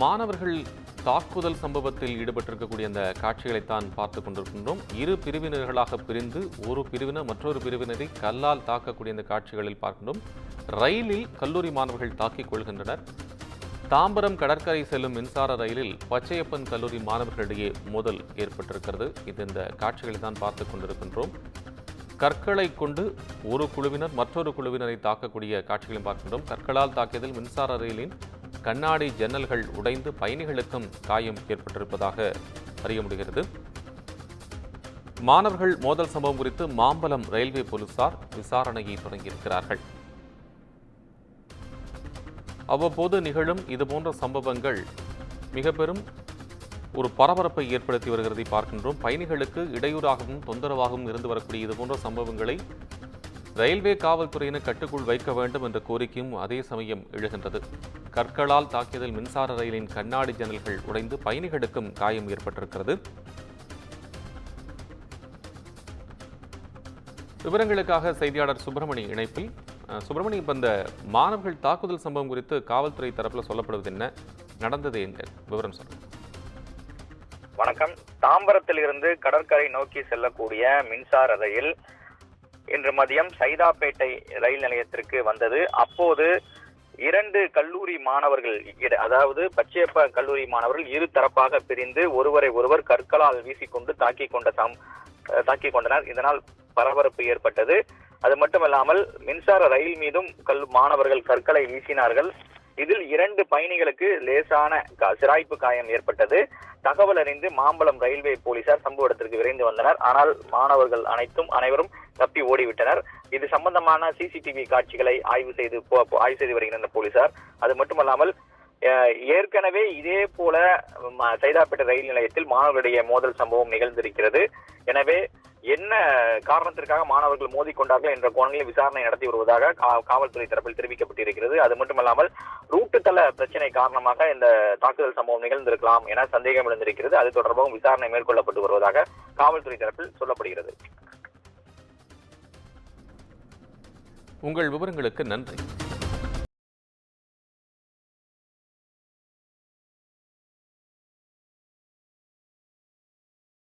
மாணவர்கள் தாக்குதல் சம்பவத்தில் ஈடுபட்டிருக்கக்கூடிய அந்த காட்சிகளைத்தான் பார்த்துக் கொண்டிருக்கின்றோம். இரு பிரிவினர்களாக பிரிந்து ஒரு பிரிவினர் மற்றொரு பிரிவினரை கல்லால் தாக்கக்கூடிய இந்த காட்சிகளில் பார்க்கின்றோம். ரயிலில் கல்லூரி மாணவர்கள் தாக்கிக் கொள்கின்றனர். தாம்பரம் கடற்கரை செல்லும் மின்சார ரயிலில் பச்சையப்பன் கல்லூரி மாணவர்களிடையே மோதல் ஏற்பட்டிருக்கிறது. இந்த காட்சிகளை தான் பார்த்துக் கொண்டிருக்கின்றோம். கற்களை கொண்டு ஒரு குழுவினர் மற்றொரு குழுவினரை தாக்கக்கூடிய காட்சிகளையும் பார்க்கின்றோம். கற்களால் தாக்கியதில் மின்சார ரயிலின் கண்ணாடி ஜன்னல்கள் உடைந்து பயணிகளுக்கும் காயம் ஏற்பட்டிருப்பதாக அறிய முடிகிறது. மாணவர்கள் மோதல் சம்பவம் குறித்து மாம்பலம் ரயில்வே போலீசார் விசாரணையை தொடங்கியிருக்கிறார்கள். அவ்வப்போது நிகழும் இதுபோன்ற சம்பவங்கள் மிக பெரும் ஒரு பரபரப்பை ஏற்படுத்தி வருகிறதை பார்க்கின்றோம். பயணிகளுக்கு இடையூறாகவும் தொந்தரவாகவும் இருந்து வரக்கூடிய இதுபோன்ற சம்பவங்களை ரயில்வே காவல்துறையினர் கட்டுக்குள் வைக்க வேண்டும் என்ற கோரிக்கையும் அதே சமயம் எழுகின்றது. கற்களால் தாக்கியதில் மின்சார ரயிலின் கண்ணாடி ஜன்னல்கள் உடைந்து பயணிகளுக்கும் காயம் ஏற்பட்டிருக்கிறது. விவரங்களுக்காக செய்தியாளர் சுப்பிரமணி இணைப்பில். சுப்பிரமணி, இப்ப இந்த மாணவர்கள் தாக்குதல் சம்பவம் குறித்து காவல்துறை தரப்பில் சொல்லப்படுவது என்ன, நடந்தது எங்க, விவரம் சொல்லுங்க. வணக்கம். தாம்பரத்தில் இருந்து கடற்கரை நோக்கி செல்லக்கூடிய மின்சார ரயில் இன்று மதியம் சைதாப்பேட்டை ரயில் நிலையத்திற்கு வந்தது. அப்போது இரண்டு கல்லூரி மாணவர்கள், அதாவது பச்சையப்ப கல்லூரி மாணவர்கள் இரு தரப்பாக பிரிந்து ஒருவரை ஒருவர் கற்களால் வீசிக்கொண்டு தாக்கிக் கொண்டனர். இதனால் பரபரப்பு ஏற்பட்டது. அது மட்டுமல்லாமல் மின்சார ரயில் மீதும் மாணவர்கள் கற்களை வீசினார்கள். இதில் இரண்டு பயணிகளுக்கு லேசான சிராய்ப்பு காயம் ஏற்பட்டது. தகவல் அறிந்து மாம்பலம் ரயில்வே போலீசார் சம்பவ இடத்திற்கு விரைந்து வந்தனர். ஆனால் மாணவர்கள் அனைவரும் தப்பி ஓடிவிட்டனர். இது சம்பந்தமான சிசிடிவி காட்சிகளை ஆய்வு செய்து வருகின்றனர் போலீசார். அது மட்டுமல்லாமல் ஏற்கனவே இதே போல சைதாப்பேட்டை ரயில் நிலையத்தில் மாணவர்களுடைய மோதல் சம்பவம் நிகழ்ந்திருக்கிறது. எனவே என்ன காரணத்திற்காக மாணவர்கள் மோதிக்கொண்டார்கள் என்ற கோணங்களில் விசாரணை நடத்தி வருவதாக காவல்துறை தரப்பில் தெரிவிக்கப்பட்டிருக்கிறது. அது மட்டுமல்லாமல் ரூட்டு தள பிரச்சனை காரணமாக இந்த தாக்குதல் சம்பவம் நிகழ்ந்திருக்கலாம் என சந்தேகம் எழுந்திருக்கிறது. அது தொடர்பாகவும் விசாரணை மேற்கொள்ளப்பட்டு வருவதாக காவல்துறை தரப்பில் சொல்லப்படுகிறது. உங்கள் விவரங்களுக்கு நன்றி.